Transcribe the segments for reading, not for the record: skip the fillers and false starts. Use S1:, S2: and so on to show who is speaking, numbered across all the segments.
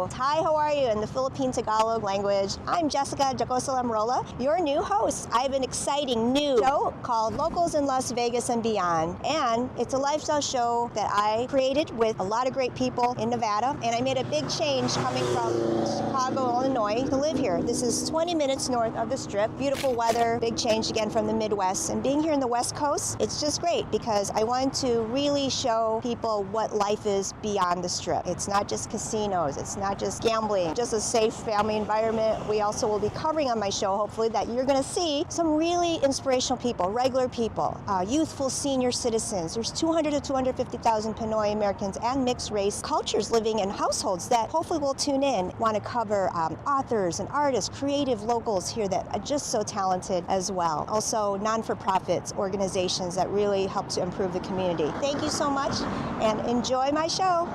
S1: So, hi, how are you in the Philippine Tagalog language? I'm Jessica Jacosalamrola, your new host. I have an exciting new show called Locals in Las Vegas and Beyond. And it's a lifestyle show that I created with a lot of great people in Nevada. And I made a big change coming from Chicago, Illinois to live here. This is 20 minutes north of the Strip. Beautiful weather, big change again from the Midwest. And being here in the West Coast, it's just great because I want to really show people what life is beyond the Strip. It's not just casinos, it's not just gambling, just a safe family environment. We also will be covering on my show, hopefully, that you're going to see some really inspirational people, regular people, youthful senior citizens. There's 200 to 250,000 Pinoy Americans and mixed race cultures living in households that hopefully will tune in. Want to cover authors and artists, creative locals here that are just so talented as well. Also, non-for-profits, organizations that really help to improve the community. Thank you so much and enjoy my show.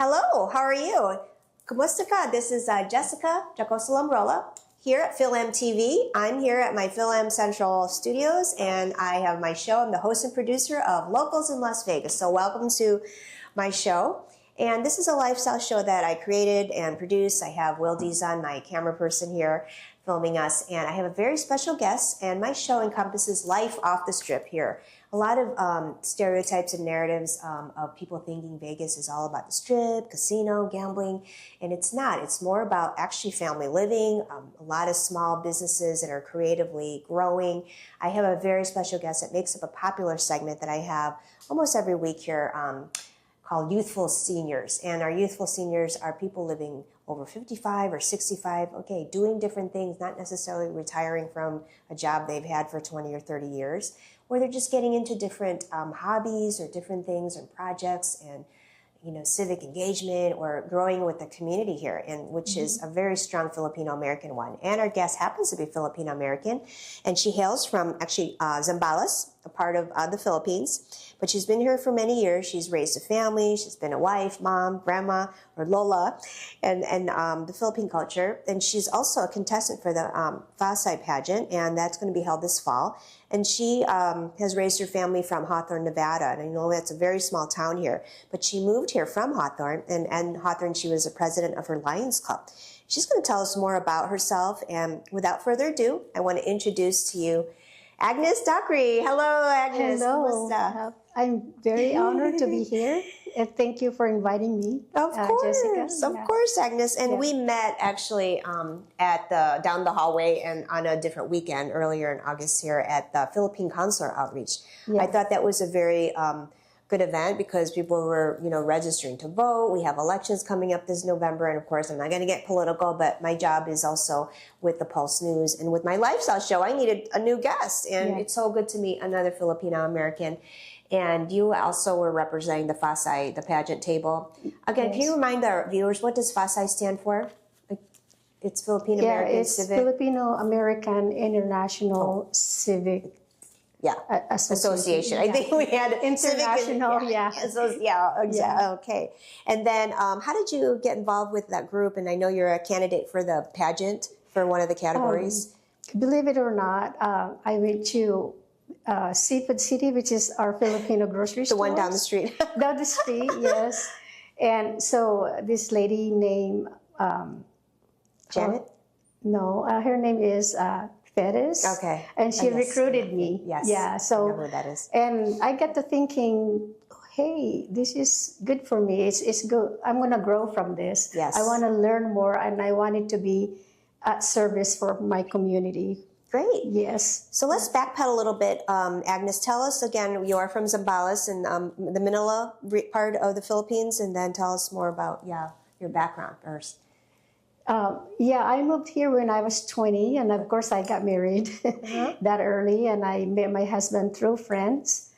S1: Hello, how are you? Kumusta ka? This is Jessica Jacosalamrola here at PhilM TV. I'm here at my PhilM Central Studios and I have my show. I'm the host and producer of Locals in Las Vegas. So welcome to my show. And this is a lifestyle show that I created and produced. I have Will Dizon, my camera person here, filming us. And I have a very special guest. And my show encompasses life off the Strip here. A lot of stereotypes and narratives of people thinking Vegas is all about the Strip, casino, gambling, and it's not. It's more about actually family living, a lot of small businesses that are creatively growing. I have a very special guest that makes up a popular segment that I have almost every week here called Youthful Seniors. And our youthful seniors are people living over 55 or 65, okay, doing different things, not necessarily retiring from a job they've had for 20 or 30 years, or they're just getting into different hobbies or different things and projects and, you know, civic engagement or growing with the community here, and which is a very strong Filipino-American one. And our guest happens to be Filipino-American, and she hails from actually Zambales, a part of the Philippines. But she's been here for many years. She's raised a family. She's been a wife, mom, grandma, or Lola, and the Philippine culture. And she's also a contestant for the FASAI pageant, and that's going to be held this fall. And she has raised her family from Hawthorne, Nevada. And I know that's a very small town here. But she moved here from Hawthorne, and Hawthorne, she was the president of her Lions Club. She's going to tell us more about herself. And without further ado, I want to introduce to you Agnes Dockery. Hello, Agnes.
S2: Hello. I'm very honored to be here, and thank you for inviting me.
S1: Of course,
S2: Jessica.
S1: Of course, Agnes. And we met actually at down the hallway and on a different weekend earlier in August here at the Philippine Consular Outreach.
S2: Yes.
S1: I thought that was a very good event because people were, you know, registering to vote. We have elections coming up this November, and of course, I'm not going to get political, but my job is also with the Pulse News, and with my lifestyle show, I needed a new guest, and it's so good to meet another Filipino American. And you also were representing the FASAI, the pageant table. Again, can you remind our viewers, what does FASAI stand for? It's Filipino American Civic.
S2: Filipino American International Civic.
S1: Association. I think we had
S2: international.
S1: Okay. And then, how did you get involved with that group? And I know you're a candidate for the pageant for one of the categories.
S2: Believe it or not, I went to Seafood City, which is our Filipino grocery store.
S1: The one down the street.
S2: Down the street, yes. And so this lady named
S1: Janet.
S2: Her name is. Perez.
S1: Okay.
S2: And she recruited me.
S1: Yes.
S2: Yeah. So,
S1: I know who that is.
S2: And I got to thinking, hey, this is good for me. It's good. I'm going to grow from this.
S1: Yes.
S2: I want to learn more, and I want it to be at service for my community.
S1: Great.
S2: Yes.
S1: So let's backpedal a little bit. Agnes, tell us again, you are from Zambales in the Manila part of the Philippines, and then tell us more about your background first.
S2: I moved here when I was 20, and of course I got married that early, and I met my husband through friends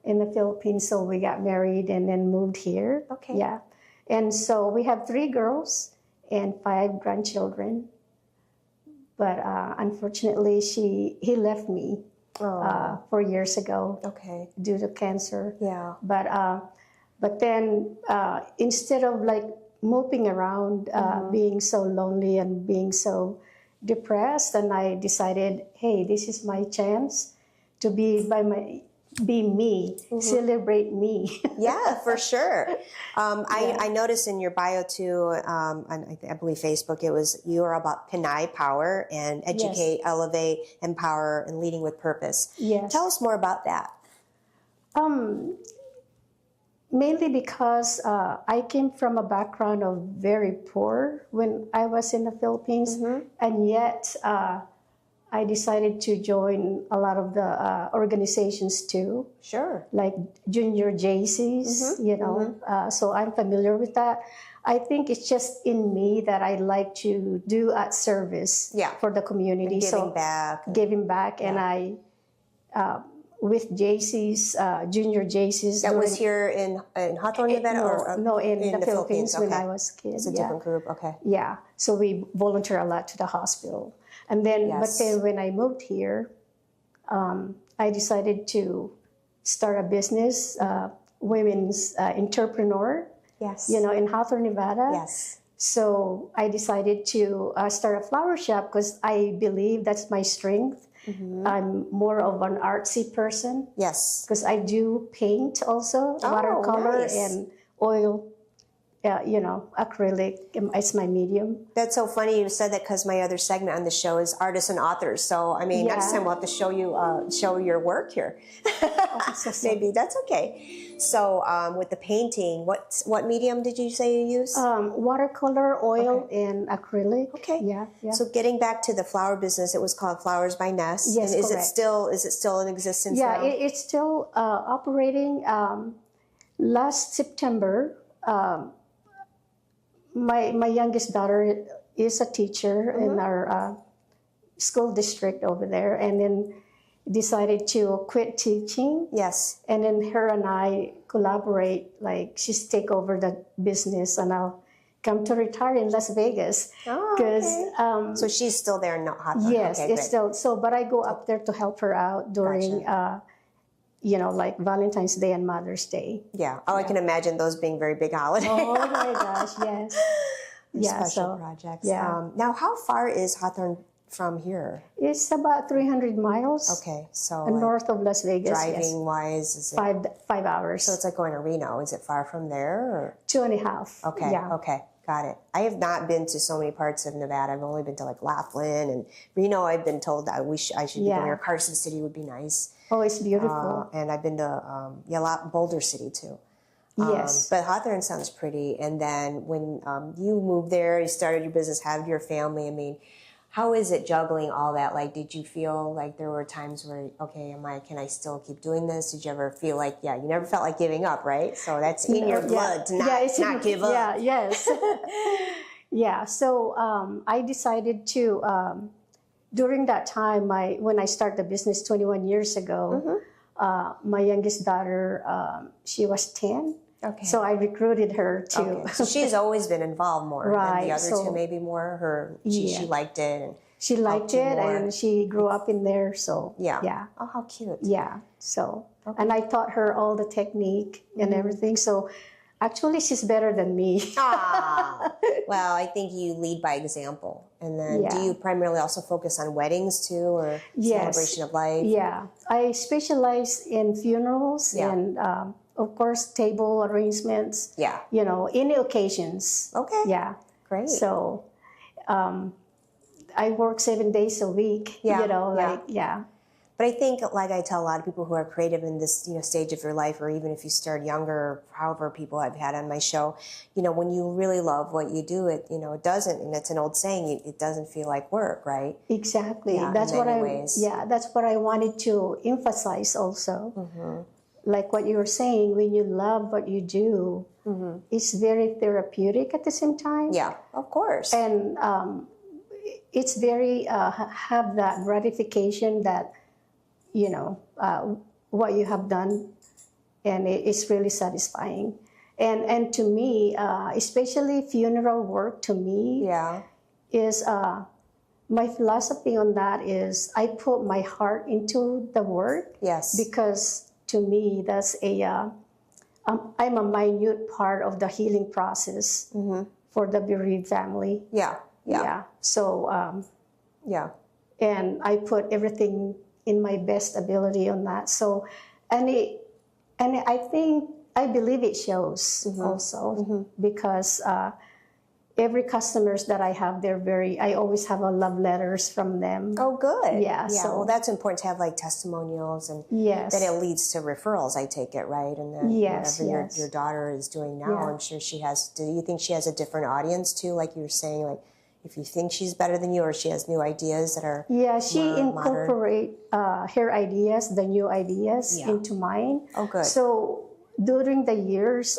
S2: in the Philippines, so we got married and then moved here.
S1: Okay.
S2: Yeah. And so we have 3 girls, and 5 grandchildren. But unfortunately, he left me 4 years ago
S1: Okay.
S2: due to cancer.
S1: Yeah.
S2: But then instead of like moping around, being so lonely and being so depressed, and I decided, hey, this is my chance to be me, celebrate me.
S1: Yeah, for sure. I noticed in your bio too, I believe Facebook, you are about Pinay Power and educate, elevate, empower, and leading with purpose.
S2: Yes.
S1: Tell us more about that.
S2: Mainly because I came from a background of very poor when I was in the Philippines, and yet I decided to join a lot of the organizations too,
S1: Sure.
S2: like Junior JCs, so I'm familiar with that. I think it's just in me that I like to do at service for the community.
S1: And giving back.
S2: Giving back, and I, with JCs, Junior JCs.
S1: That was here in Hawthorne, Nevada?
S2: No, in the Philippines when
S1: okay.
S2: I was a kid.
S1: It's a different group, okay.
S2: Yeah, so we volunteer a lot to the hospital. And then, but then when I moved here, I decided to start a business, women's entrepreneur, in Hawthorne, Nevada.
S1: Yes.
S2: So I decided to start a flower shop because I believe that's my strength. I'm more of an artsy person.
S1: Yes.
S2: Because I do paint also, watercolor and oil, acrylic. It's my medium.
S1: That's so funny you said that because my other segment on the show is artists and authors. So, I mean, next time we'll have to show you, show your work here. Maybe that's okay. So, with the painting, what medium did you say you use?
S2: Watercolor, oil, and acrylic.
S1: Okay.
S2: Yeah.
S1: So, getting back to the flower business, it was called Flowers by Ness.
S2: Yes,
S1: and is
S2: correct.
S1: it still in existence?
S2: Yeah,
S1: now?
S2: it's still operating. Last September, my youngest daughter is a teacher in our school district over there, and then decided to quit teaching.
S1: Yes.
S2: And then her and I collaborate, like she's take over the business and I'll come to retire in Las Vegas.
S1: Oh, okay. So she's still there in Hawthorne?
S2: Yes,
S1: okay,
S2: it's still, but I go up there to help her out during, like Valentine's Day and Mother's Day.
S1: Yeah. Oh, I can imagine those being very big holidays.
S2: Oh my gosh, yes.
S1: Special projects.
S2: Yeah.
S1: Now, how far is Hawthorne from here?
S2: It's about 300 miles.
S1: Okay, so
S2: north of Las Vegas.
S1: Driving wise, is it
S2: 5 hours?
S1: So it's like going to Reno. Is it far from there? Or?
S2: 2.5.
S1: Okay.
S2: Yeah.
S1: Okay. Got it. I have not been to so many parts of Nevada. I've only been to like Laughlin and Reno. I've been told that I should be going there. Carson City would be nice.
S2: Oh, it's beautiful.
S1: And I've been to Boulder City too.
S2: Yes.
S1: But Hawthorne sounds pretty. And then when you moved there, you started your business, have your family. I mean, how is it juggling all that? Like, did you feel like there were times where, okay, can I still keep doing this? Did you ever feel like, you never felt like giving up, right? So that's in your blood to not give up.
S2: Yeah, yes. Yeah, so I decided to, during that time, when I started the business 21 years ago, my youngest daughter, she was 10.
S1: Okay.
S2: So I recruited her too.
S1: Okay. So she's always been involved more than the other two, maybe more. She liked it. And
S2: she liked it, and she grew up in there. So yeah.
S1: Oh, how cute.
S2: Yeah. So and I taught her all the technique and everything. So actually, she's better than me.
S1: Ah. Well, I think you lead by example. And then, do you primarily also focus on weddings too, or celebration of life?
S2: Yeah, I specialize in funerals and. Of course, table arrangements. Yeah. Any occasions.
S1: Okay.
S2: Yeah.
S1: Great.
S2: So, I work 7 days a week.
S1: Yeah.
S2: But
S1: I think, like I tell a lot of people who are creative in this, stage of your life, or even if you start younger, however people I've had on my show, when you really love what you do, it doesn't, and it's an old saying, it doesn't feel like work, right?
S2: Exactly.
S1: Yeah,
S2: that's
S1: in many ways.
S2: That's what I wanted to emphasize also. Mm-hmm. Like what you were saying, when you love what you do, it's very therapeutic at the same time.
S1: Yeah, of course.
S2: And it's very, have that gratification that, what you have done, and it's really satisfying. And to me, especially funeral work, to me
S1: Yeah.
S2: is my philosophy on that is I put my heart into the work
S1: Yes.
S2: because to me that's I'm a minute part of the healing process for the bereaved family.
S1: Yeah. Yeah.
S2: So
S1: Yeah.
S2: and I put everything in my best ability on that. So and I think I believe it shows also because every customers that I have, I always have a love letters from them.
S1: Oh, good.
S2: Yeah, so-
S1: Well, that's important to have like testimonials, and
S2: Yes.
S1: then it leads to referrals. I take it, right? And then
S2: Yes,
S1: whatever
S2: yes.
S1: your daughter is doing now,
S2: Yeah.
S1: I'm sure she has. Do you think she has a different audience too? Like you were saying, like if you think she's better than you, or she has new ideas that are
S2: Yeah, she
S1: more modern?
S2: incorporate her ideas, the new ideas,
S1: Yeah.
S2: into mine.
S1: Oh, good.
S2: So during the years,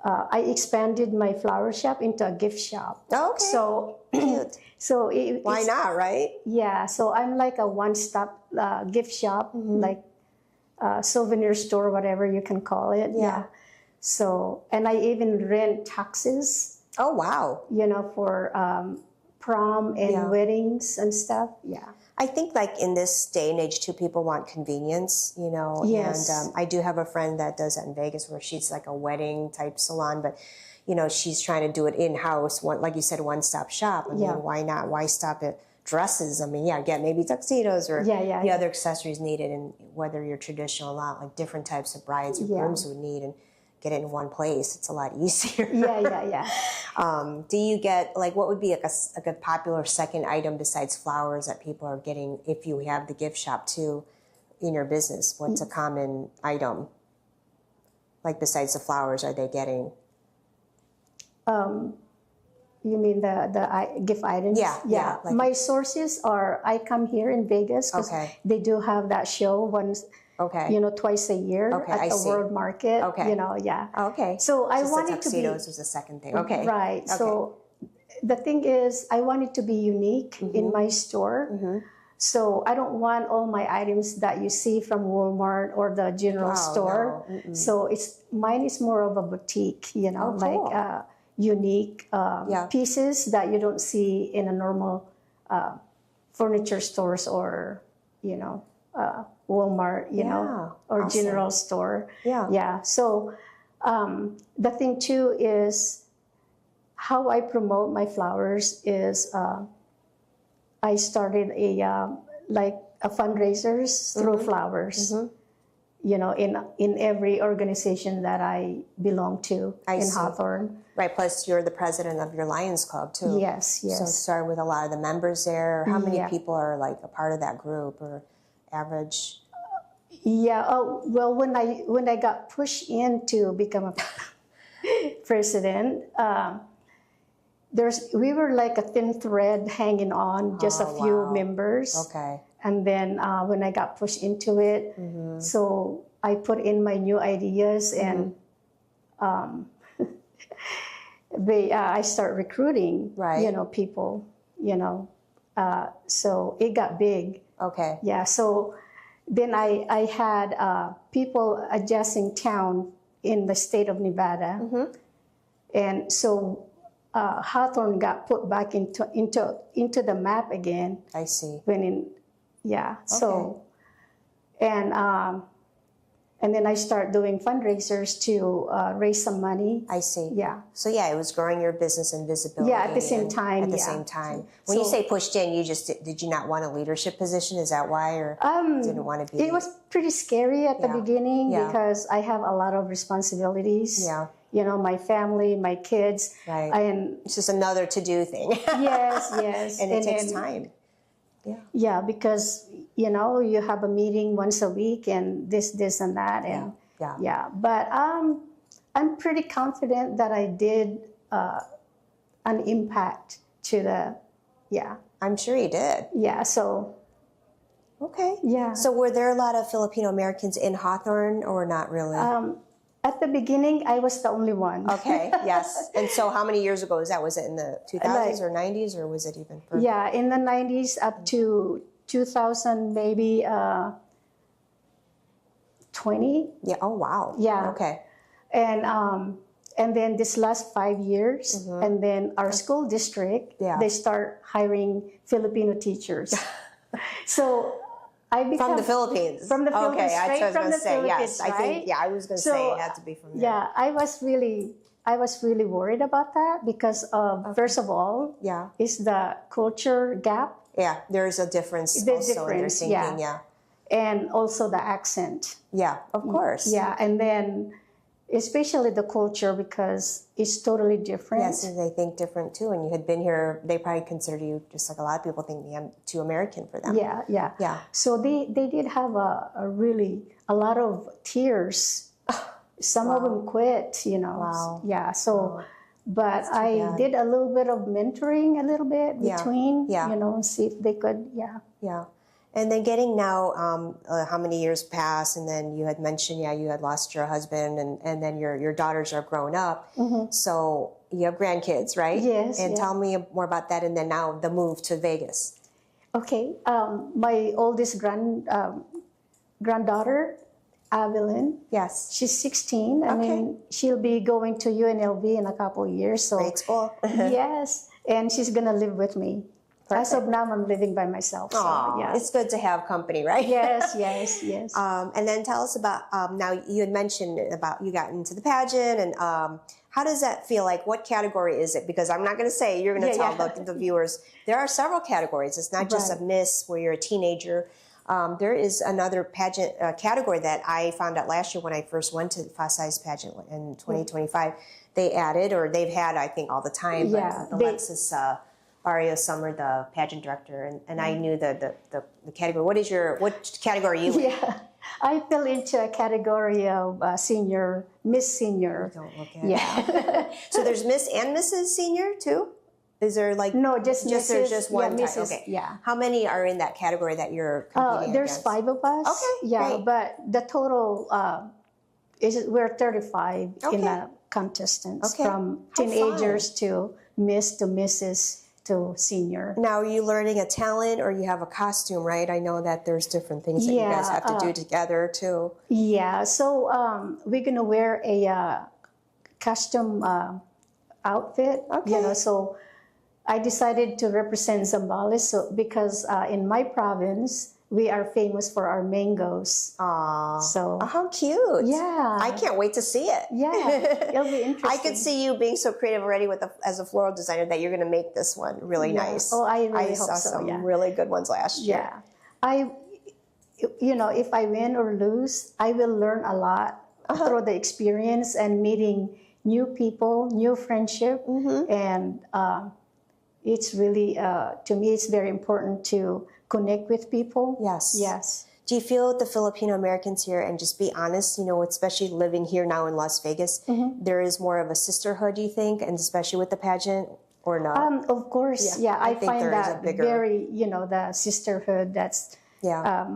S2: I expanded my flower shop into a gift shop.
S1: Oh, okay.
S2: So,
S1: Cute.
S2: so
S1: Why
S2: it's,
S1: not, right?
S2: Yeah, so I'm like a one-stop gift shop, like souvenir store, whatever you can call it.
S1: Yeah.
S2: So, and I even rent taxis,
S1: Oh, wow.
S2: for prom and
S1: Yeah.
S2: weddings and stuff. Yeah.
S1: I think like in this day and age too, people want convenience,
S2: Yes.
S1: and I do have a friend that does that in Vegas where she's like a wedding type salon, but she's trying to do it in-house, like you said, one-stop shop. I
S2: Yeah.
S1: mean, why not? Why stop at dresses? I mean, get maybe tuxedos or
S2: Yeah.
S1: the other accessories needed, and whether you're traditional or not, like different types of brides or
S2: Yeah.
S1: grooms would need, and get it in one place. It's a lot easier.
S2: Yeah.
S1: Do you get like what would be like a popular second item besides flowers that people are getting if you have the gift shop too in your business? What's a common item? Like besides the flowers, are they getting?
S2: You mean the gift items?
S1: Yeah, like-
S2: My sources are I come here in Vegas because
S1: Okay.
S2: they do have that show once,
S1: Okay.
S2: twice a year
S1: Okay,
S2: at
S1: I
S2: the
S1: see.
S2: World Market.
S1: Okay.
S2: Yeah.
S1: Okay.
S2: So I
S1: Just
S2: wanted
S1: the
S2: to be
S1: tuxedos was the second thing. Okay.
S2: right.
S1: Okay.
S2: So the thing is, I wanted to be unique in my store. So I don't want all my items that you see from Walmart or the general
S1: Wow,
S2: store.
S1: no.
S2: So mine is more of a boutique,
S1: Oh, cool.
S2: like unique
S1: Yeah.
S2: pieces that you don't see in a normal furniture stores or Walmart,
S1: Yeah,
S2: or
S1: awesome.
S2: general store.
S1: Yeah.
S2: Yeah. So the thing too is how I promote my flowers is I started a fundraisers through flowers. In every organization that I belong to
S1: I
S2: in
S1: see.
S2: Hawthorne.
S1: Right. Plus, you're the president of your Lions Club too.
S2: Yes.
S1: So start with a lot of the members there. How many
S2: Yeah.
S1: people are like a part of that group, or average?
S2: Yeah. Oh, well, when I got pushed in to become a president, we were like a thin thread hanging on, just a
S1: Oh,
S2: few
S1: wow.
S2: members.
S1: Okay.
S2: And then when I got pushed into it, so I put in my new ideas and I start recruiting,
S1: Right.
S2: people, so it got big.
S1: Okay.
S2: Yeah, so then I had people adjusting town in the state of Nevada. And so Hawthorne got put back into the map again.
S1: I see.
S2: So and then I start doing fundraisers to raise some money.
S1: I see.
S2: Yeah.
S1: So it was growing your business and visibility.
S2: Yeah, at the same
S1: and-
S2: time,
S1: At the
S2: yeah.
S1: same time. When you
S2: So-
S1: say pushed in, you just did you not want a leadership position? Is that why, or didn't want to be?
S2: It was pretty scary at the
S1: Yeah.
S2: beginning
S1: Yeah.
S2: because I have a lot of responsibilities.
S1: Yeah.
S2: My family, my kids.
S1: Right.
S2: And
S1: It's just another to-do thing.
S2: yes.
S1: and it takes
S2: then-
S1: time.
S2: Yeah, because you have a meeting once a week and this and that and
S1: Yeah.
S2: But I'm pretty confident that I did an impact to the
S1: I'm sure you did.
S2: So
S1: Okay.
S2: yeah.
S1: So were there a lot of Filipino Americans in Hawthorne, or not really?
S2: At the beginning, I was the only one.
S1: Okay. Yes. And so, how many years ago was that? Was it in the 2000s or 90s, or was it even further?
S2: Yeah, in the 90s up to 2000, maybe 20.
S1: Yeah. Oh, wow.
S2: Yeah.
S1: Okay.
S2: And then this last 5 years, and then our school district,
S1: Yeah.
S2: they start hiring Filipino teachers. So I become
S1: From the Philippines.
S2: From the Philippines,
S1: Okay,
S2: straight
S1: that's what I
S2: from
S1: was
S2: the
S1: going to say.
S2: Philippines,
S1: Yes, I think.
S2: right?
S1: Yeah, I was going to
S2: So,
S1: say it had to be from there.
S2: Yeah, I was really worried about that because first of all,
S1: Yeah.
S2: is the culture gap
S1: Yeah. There's a difference
S2: The
S1: also in their
S2: difference,
S1: thinking.
S2: yeah. and also the accent.
S1: Yeah. Of course.
S2: Yeah, and then especially the culture because it's totally different.
S1: Yes, and they think different too. And you had been here, they probably consider you, just like a lot of people think, too American for them.
S2: Yeah, yeah.
S1: Yeah.
S2: So they did have a lot of tears. Some of them quit, you know.
S1: Wow.
S2: Yeah. So, but I
S1: bad.
S2: did a little bit of mentoring a little bit
S1: Yeah.
S2: between,
S1: Yeah.
S2: you know, see if they could,
S1: Yeah. And then getting now, how many years passed, and then you had mentioned, you had lost your husband, and then your daughters are grown up. So you have grandkids, right?
S2: Yes,
S1: And
S2: yeah.
S1: tell me more about that, and then now the move to Vegas.
S2: Okay. My oldest granddaughter, Evelyn,
S1: Yes.
S2: she's 16. I
S1: Okay.
S2: mean, she'll be going to UNLV in a couple of years. So
S1: Great school.
S2: yes, and she's gonna live with me. As of now, I'm living by myself. So
S1: Aw,
S2: yeah.
S1: it's good to have company, right?
S2: Yes, yes, yes.
S1: And then tell us about, now you had mentioned about you got into the pageant, and how does that feel like? What category is it? Because I'm not going to say, you're going to
S2: Yeah,
S1: tell
S2: yeah.
S1: the viewers, there are several categories. It's not just
S2: Right.
S1: a Miss where you're a teenager. There is another pageant category that I found out last year when I first went to the Fuss-Size pageant in 2025. They added, or they've had, I think, all the time,
S2: Yeah,
S1: but Alexis Barrios Summer, the pageant director, and I knew the category. What category are you in?
S2: Yeah, I fell into a category of senior, Miss Senior.
S1: Don't look at
S2: Yeah.
S1: it. So there's Miss and Mrs. Senior too? Is there like
S2: No, just
S1: there's
S2: Mrs.
S1: just
S2: Yeah,
S1: one type?
S2: Mrs.
S1: Okay.
S2: Yeah.
S1: How many are in that category that you're competing
S2: There's
S1: against?
S2: 5 of us.
S1: Okay,
S2: Yeah,
S1: great.
S2: but the total we're 35
S1: Okay.
S2: in the contestants
S1: Okay.
S2: from
S1: How
S2: teenagers to Miss to Mrs. to Senior.
S1: Now, are you learning a talent, or you have a costume, right? I know that there's different things that you guys
S2: Yeah,
S1: have to do together too.
S2: Yeah, so we're gonna wear a custom outfit.
S1: Okay.
S2: You know, so I decided to represent Zambales, so because in my province we are famous for our mangoes.
S1: Aw.
S2: So
S1: Oh, how cute.
S2: yeah,
S1: I can't wait to see it.
S2: Yeah, it'll be interesting.
S1: I could see you being so creative already as a floral designer that you're going to make this one really
S2: Yeah.
S1: nice.
S2: Oh, I really hope
S1: saw
S2: so,
S1: some
S2: yeah.
S1: really good ones last year.
S2: Yeah, you know, if I win or lose, I will learn a lot through the experience and meeting new people, new friendship, and it's really to me it's very important to connect with people.
S1: Yes.
S2: Yes.
S1: Do you feel the Filipino Americans here, and just be honest, you know, especially living here now in Las Vegas, there is more of a sisterhood, you think, and especially with the pageant, or not?
S2: Of course,
S1: Yeah,
S2: yeah,
S1: I
S2: I
S1: think
S2: find
S1: there is a
S2: that
S1: bigger-
S2: very, you know, the sisterhood that's
S1: Yeah.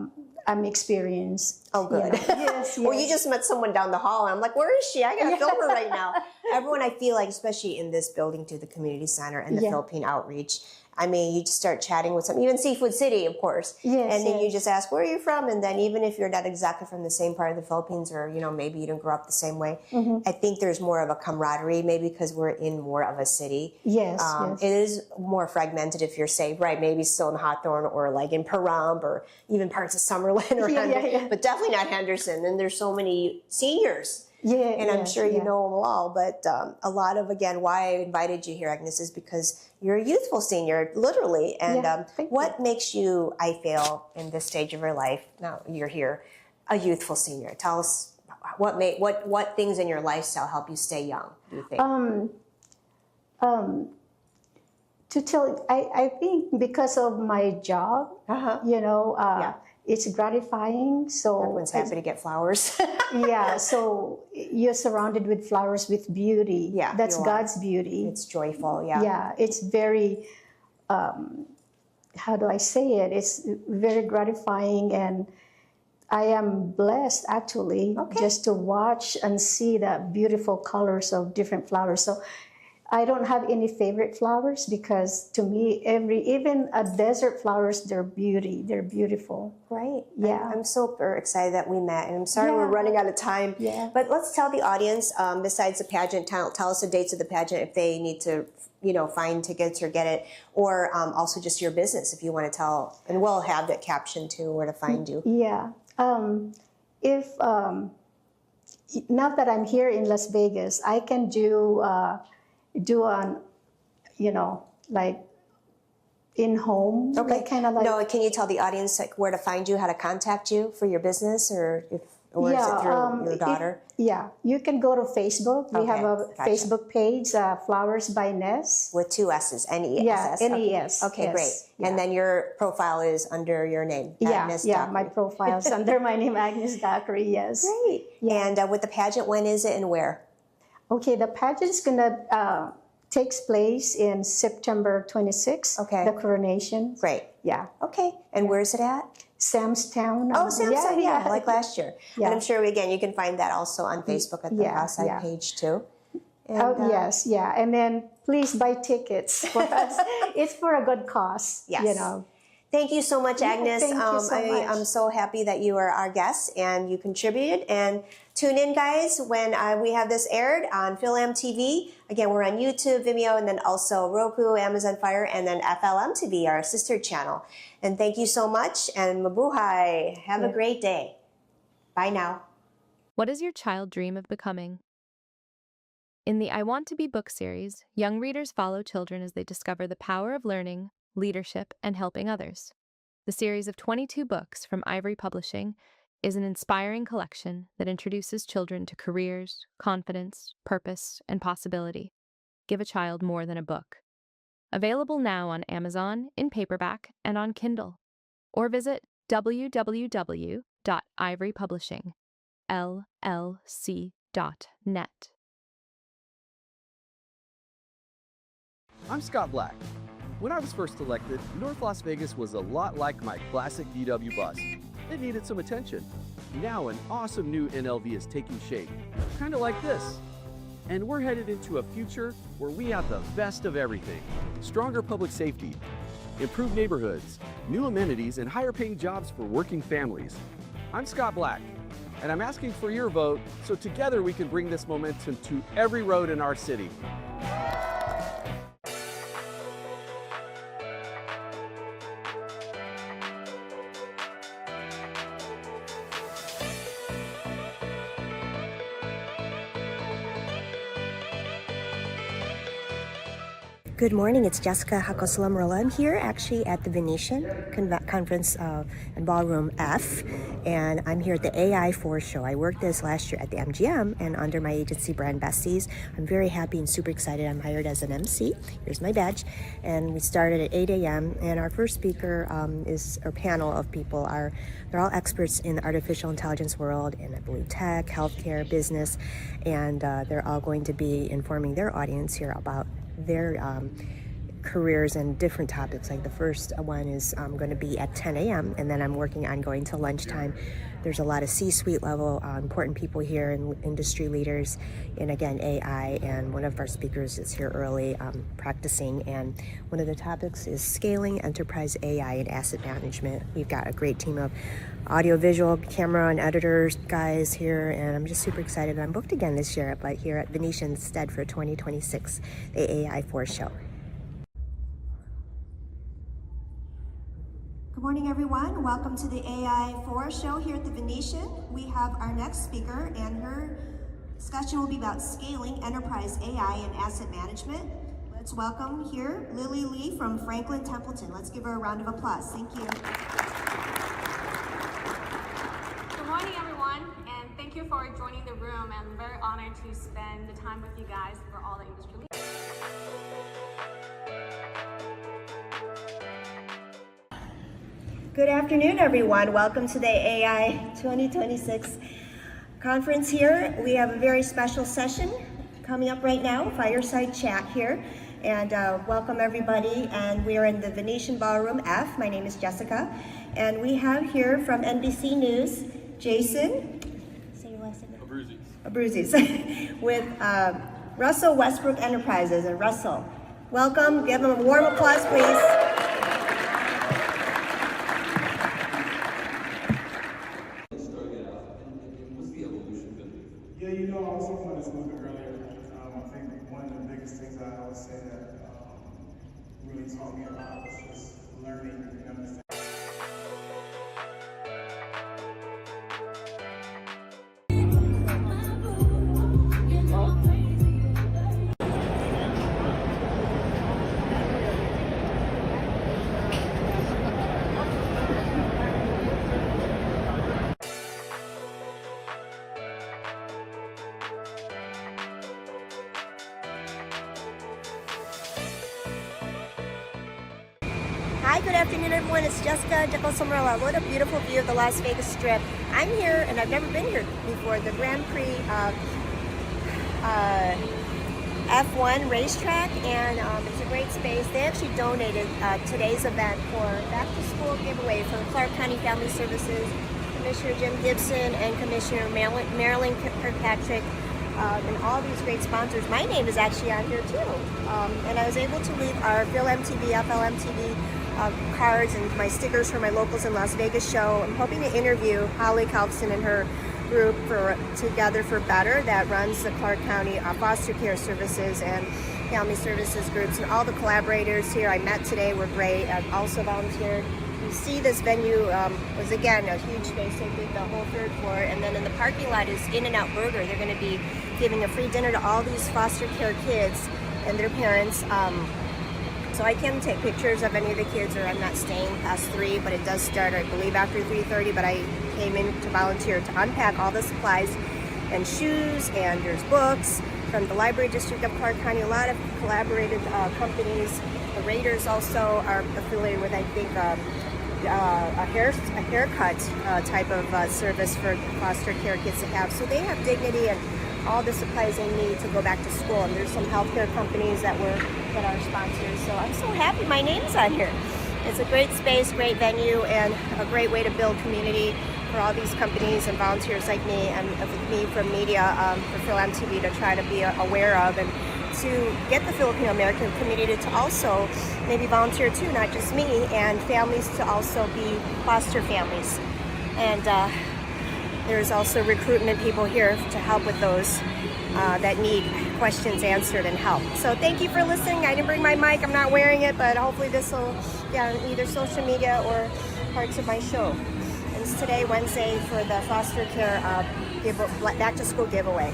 S2: I'm experienced.
S1: Oh, good.
S2: You know. Yes,
S1: Well, you
S2: yes.
S1: just met someone down the hall, and I'm like, where is she? I got to film her right now. Everyone, I feel like, especially in this building to the community center and the
S2: Yeah.
S1: Philippine outreach, I mean, you just start chatting with some, even Seafood City, of course.
S2: Yes,
S1: And then you
S2: yes.
S1: just ask, where are you from? And then even if you're not exactly from the same part of the Philippines, or, you know, maybe you didn't grow up the same way, I think there's more of a camaraderie, maybe because we're in more of a city.
S2: Yes, yes.
S1: It is more fragmented if you're, say, right, maybe still in Hawthorne, or like in Pahrump, or even parts of Summerlin, or
S2: Yeah.
S1: but definitely not Henderson. And there's so many seniors.
S2: Yeah,
S1: And I'm
S2: yes,
S1: sure you
S2: yeah.
S1: know them all, but a lot of, again, why I invited you here, Agnes, is because you're a youthful senior, literally. And
S2: Yeah, thank
S1: what makes you, I feel, in this stage of your life, now you're here, a youthful senior? Tell us what things in your lifestyle help you stay young, do you think?
S2: To tell, I think because of my job, you know,
S1: Yeah.
S2: it's gratifying. So
S1: Everyone's happy to get flowers.
S2: yeah, so you're surrounded with flowers with beauty.
S1: Yeah,
S2: That's
S1: you are.
S2: God's beauty.
S1: It's joyful, yeah.
S2: Yeah, it's very, how do I say it? It's very gratifying, and I am blessed actually
S1: Okay.
S2: just to watch and see the beautiful colors of different flowers. So I don't have any favorite flowers because to me, even a desert flowers, they're beautiful.
S1: Right.
S2: Yeah.
S1: I'm super excited that we met, and I'm sorry we're running out of time.
S2: Yeah.
S1: But let's tell the audience, besides the pageant, tell us the dates of the pageant if they need to, find tickets or get it, or also just your business if you want to tell, and we'll have that caption too, where to find you.
S2: Yeah. If now that I'm here in Las Vegas, I can do on, like in home, like kind of like.
S1: No, can you tell the audience like where to find you, how to contact you for your business, or is it through your daughter?
S2: You can go to Facebook. We have a
S1: gotcha.
S2: Facebook page, Flowers by Ness.
S1: With 2 S's, N-E-S-S.
S2: Yeah, N-E-S.
S1: Okay,
S2: yes.
S1: great.
S2: Yeah.
S1: And then your profile is under your name, Agnes Dockery.
S2: my profile's under my name, Agnes Dockery, yes.
S1: Great.
S2: Yeah.
S1: And with the pageant, when is it and where?
S2: Okay, the pageant's gonna takes place in September 26th.
S1: Okay.
S2: The coronation.
S1: Great.
S2: Yeah.
S1: Okay. And where's it at?
S2: Samstown.
S1: Oh, Samstown, yeah, like last year.
S2: Yeah.
S1: And I'm sure, again, you can find that also on Facebook at the Hillside page, too. And,
S2: yes, yeah. And then please buy tickets for us. It's for a good cause,
S1: Yes. Thank you so much, Agnes.
S2: Thank you so much.
S1: I'm so happy that you are our guest and you contributed. And tune in, guys, when we have this aired on PhilAm TV. Again, we're on YouTube, Vimeo, and then also Roku, Amazon Fire, and then FLM TV, our sister channel. And thank you so much. And mabuhay. Have a great day. Bye now.
S3: What does your child dream of becoming? In the I Want to Be book series, young readers follow children as they discover the power of learning, leadership, and helping others. The series of 22 books from Ivory Publishing is an inspiring collection that introduces children to careers, confidence, purpose, and possibility. Give a child more than a book. Available now on Amazon, in paperback, and on Kindle. Or visit www.ivorypublishing.llc.net.
S4: I'm Scott Black. When I was first elected, North Las Vegas was a lot like my classic VW bus. It needed some attention. Now an awesome new NLV is taking shape, kind of like this. And we're headed into a future where we have the best of everything. Stronger public safety, improved neighborhoods, new amenities, and higher paying jobs for working families. I'm Scott Black, and I'm asking for your vote so together we can bring this momentum to every road in our city.
S1: Good morning, it's Jessica Hacosalam-Rolla. I'm here actually at the Venetian Conference and Ballroom F, and I'm here at the AI4 show. I worked this last year at the MGM and under my agency Brand Besties. I'm very happy and super excited. I'm hired as an MC. Here's my badge. And we started at 8 a.m. and our first speaker is our panel of people. They're all experts in the artificial intelligence world, and I believe tech, healthcare, business, and they're all going to be informing their audience here about their careers and different topics. Like the first one is going to be at 10 a.m. and then I'm working on going to lunchtime. There's a lot of C-suite level important people here and industry leaders, and again AI, and one of our speakers is here early practicing, and one of the topics is scaling enterprise AI and asset management. We've got a great team of audiovisual camera and editors guys here, and I'm just super excited. I'm booked again this year, but here at Venetian instead for 2026, the AI4 show. Good morning, everyone. Welcome to the AI4 show here at the Venetian. We have our next speaker, and her discussion will be about scaling enterprise AI and asset management. Let's welcome here Lily Lee from Franklin Templeton. Let's give her a round of applause. Thank you.
S5: Good morning, everyone, and thank you for joining the room. I'm very honored to spend the time with you guys for all the industry leaders.
S1: Good afternoon, everyone. Welcome to the AI 2026 conference here. We have a very special session coming up right now, fireside chat here. And welcome everybody. And we are in the Venetian Ballroom F. My name is Jessica. And we have here from NBC News, Jason. Say your last name. Abruzzi. With Russell Westbrook Enterprises. And Russell, welcome. Give him a warm applause, please.
S6: Yeah, you know, I was talking about this a little bit earlier. I think one of the biggest things I would say that really taught me a lot was just learning and understanding.
S1: Hi, good afternoon, everyone. It's Jessica Jacosolambrella. What a beautiful view of the Las Vegas Strip. I'm here, and I've never been here before, the Grand Prix F1 racetrack, and it's a great space. They actually donated today's event for back-to-school giveaway from Clark County Family Services, Commissioner Jim Gibson, and Commissioner Marilyn Kirkpatrick, and all these great sponsors. My name is actually on here too, and I was able to leave our Phil MTV, FLMTV cards and my stickers for my Locals in Las Vegas show. I'm hoping to interview Holly Kalfson and her group for Together for Better that runs the Clark County foster care services and family services groups, and all the collaborators here I met today were great. I've also volunteered. You see this venue was again a huge space. They did the whole third floor, and then in the parking lot is In-N-Out Burger. They're going to be giving a free dinner to all these foster care kids and their parents. So I can take pictures of any of the kids, or I'm not staying past 3, but it does start, I believe, after 3:30. But I came in to volunteer to unpack all the supplies and shoes, and there's books from the Library District of Clark County, a lot of collaborated companies. The Raiders also are affiliated with, I think, a haircut type of service for foster care kids to have. So they have Dignity and all the supplies they need to go back to school. And there's some healthcare companies that are sponsors. So I'm so happy my name's on here. It's a great space, great venue, and a great way to build community for all these companies and volunteers like me, and me from media for Phil MTV to try to be aware of, and to get the Filipino American community to also maybe volunteer too, not just me, and families to also be foster families. And there's also recruitment people here to help with those that need questions answered and help. So thank you for listening. I didn't bring my mic, I'm not wearing it, but hopefully this will be on either social media or parts of my show. And it's today, Wednesday, for the foster care back to school giveaway.